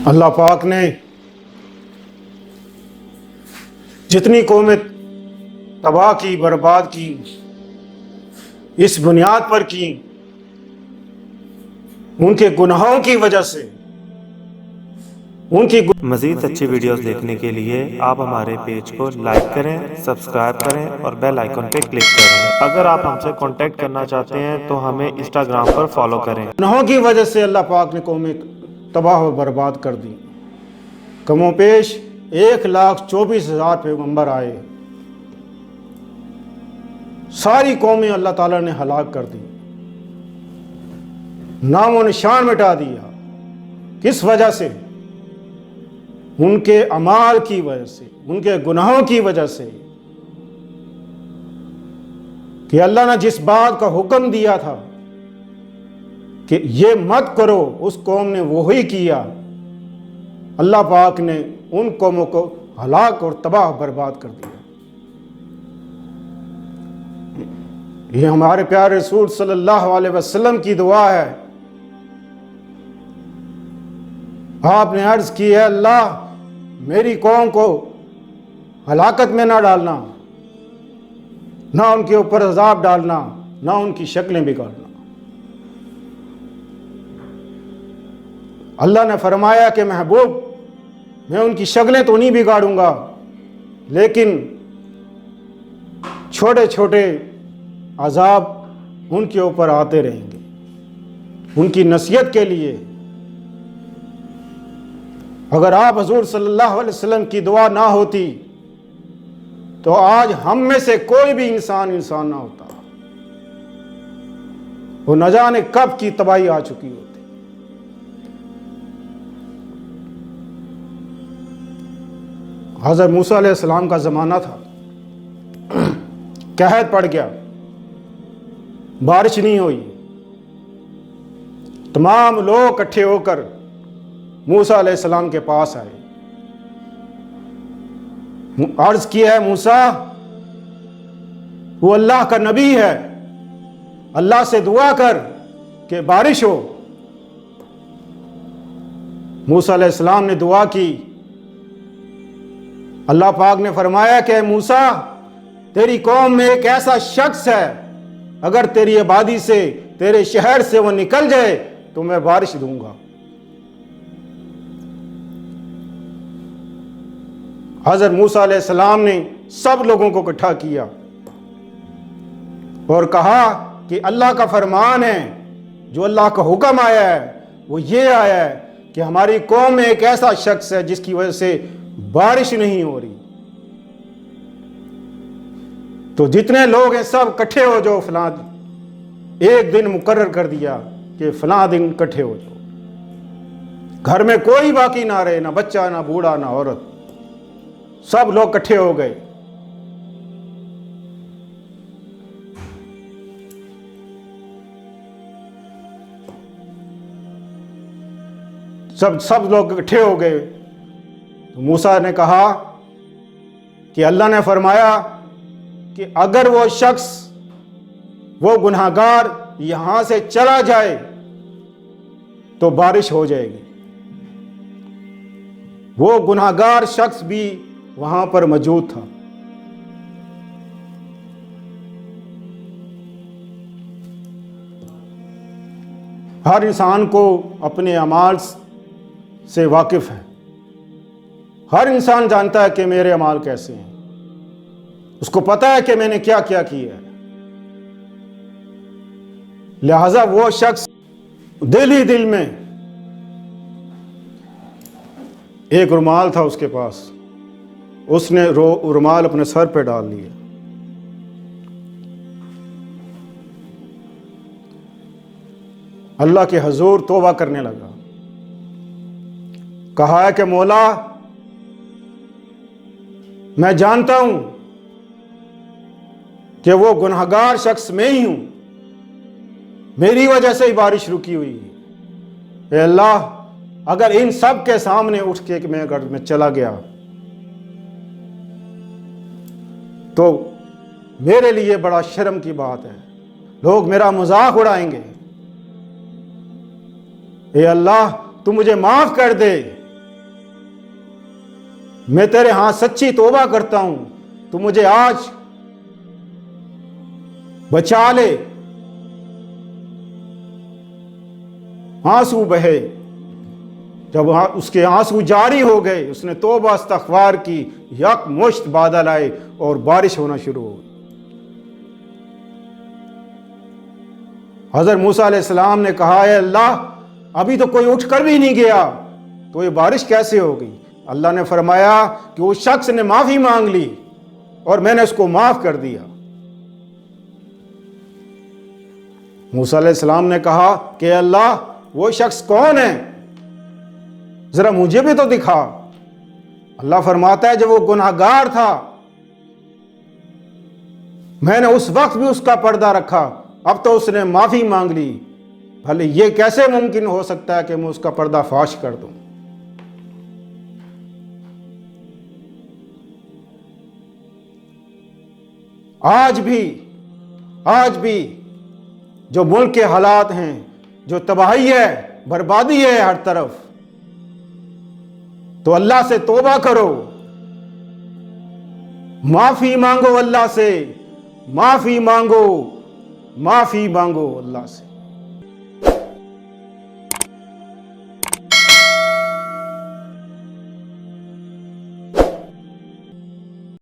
अल्लाह पाक ने जितनी कौमें तबाह की, बर्बाद की, इस बुनियाद पर की उनके गुनाहों की वजह से। मज़ीद अच्छी वीडियोस देखने के लिए आप हमारे पेज को लाइक करें, सब्सक्राइब करें और बेल आइकन पे क्लिक करें। अगर आप हमसे कांटेक्ट करना चाहते हैं तो हमें इंस्टाग्राम पर फॉलो करें। गुनाहों की वजह से अल्लाह पाक ने कौमें तबाह और बर्बाद कर दी। कमोपेश 1,24,000 पैगंबर आए, सारी कौमें अल्लाह ताला ने हलाक कर दी, नामो निशान मिटा दिया। किस वजह से? उनके अमाल की वजह से, उनके गुनाहों की वजह से। कि अल्लाह ने जिस बात का हुक्म दिया था कि ये मत करो, उस कौम ने वही किया। अल्लाह पाक ने उन कौमों को हलाक और तबाह बर्बाद कर दिया। ये हमारे प्यारे रसूल सल्लल्लाहु अलैहि वसल्लम की दुआ है। आपने अर्ज की है, अल्लाह मेरी कौम को हलाकत में ना डालना, ना उनके ऊपर अजाब डालना, ना उनकी शक्लें बिगाड़ना। अल्लाह ने फरमाया कि महबूब, मैं उनकी शक्लें तो नहीं बिगाड़ूंगा, लेकिन छोटे छोटे अजाब उनके ऊपर आते रहेंगे उनकी नसीहत के लिए। अगर आप हजूर सल्लल्लाहु अलैहि वसल्लम की दुआ ना होती तो आज हम में से कोई भी इंसान ना होता, वो न जाने कब की तबाही आ चुकी होती। हज़रत मूसा अलैहिस्सलाम का ज़माना था, कहत पड़ गया, बारिश नहीं हुई। तमाम लोग इकट्ठे होकर मूसा अलैहिस्सलाम के पास आए। अर्ज किया है, मूसा वो अल्लाह का नबी है, अल्लाह से दुआ कर कि बारिश हो। मूसा अलैहिस्सलाम ने दुआ की। अल्लाह पाक ने फरमाया कि मूसा, तेरी कौम में एक ऐसा शख्स है, अगर तेरी आबादी से, तेरे शहर से वो निकल जाए तो मैं बारिश दूंगा। हज़रत मूसा अलैहिस्सलाम ने सब लोगों को इकट्ठा किया और कहा कि अल्लाह का फरमान है, जो अल्लाह का हुक्म आया है वो ये आया है कि हमारी कौम में एक ऐसा शख्स है जिसकी वजह से बारिश नहीं हो रही। तो जितने लोग हैं सब इकट्ठे हो जाओ, फलां एक दिन मुकर्रर कर दिया कि फलां दिन इकट्ठे हो जाओ। घर में कोई बाकी ना रहे, ना बच्चा, ना बूढ़ा, ना औरत, सब लोग इकट्ठे हो गए। सब लोग इकट्ठे हो गए। तो मूसा ने कहा कि अल्लाह ने फरमाया कि अगर वो शख्स, वो गुनाहगार यहां से चला जाए तो बारिश हो जाएगी। वो गुनाहगार शख्स भी वहां पर मौजूद था। हर इंसान को अपने अमाल से वाकिफ है। हर इंसान जानता है कि मेरे अमाल कैसे हैं, उसको पता है कि मैंने क्या क्या किया है। लिहाजा वो शख्स दिल ही दिल में, एक रुमाल था उसके पास, उसने रुमाल अपने सर पे डाल लिया। अल्लाह के हजूर तौबा करने लगा। कहा है कि मौला, मैं जानता हूं कि वो गुनहगार शख्स मैं ही हूं, मेरी वजह से ही बारिश रुकी हुई है। ए अल्लाह, अगर इन सब के सामने उठ के मैं चला गया तो मेरे लिए बड़ा शर्म की बात है, लोग मेरा मजाक उड़ाएंगे। ए अल्लाह, तू मुझे माफ कर दे, मैं तेरे हाथ सच्ची तौबा करता हूं, तू मुझे आज बचा ले। आंसू बहे, जब उसके आंसू जारी हो गए, उसने तौबा इस्तग़फ़ार की, यकमुश्त बादल आए और बारिश होना शुरू हो गई। हज़रत मूसा अलैहिस्सलाम ने कहा, है अल्लाह, अभी तो कोई उठ कर भी नहीं गया, तो ये बारिश कैसे हो गई? अल्लाह ने फरमाया कि उस शख्स ने माफी मांग ली और मैंने उसको माफ कर दिया। मूसा अलैहिस्सलाम ने कहा कि अल्लाह, वो शख्स कौन है, जरा मुझे भी तो दिखा। अल्लाह फरमाता है, जब वो गुनाहगार था मैंने उस वक्त भी उसका पर्दा रखा, अब तो उसने माफी मांग ली, भले ये कैसे मुमकिन हो सकता है कि मैं उसका पर्दा फाश कर दूं। आज भी जो मुल्क के हालात हैं, जो तबाही है, बर्बादी है हर तरफ, तो अल्लाह से तौबा करो, माफी मांगो अल्लाह से, माफी मांगो अल्लाह से।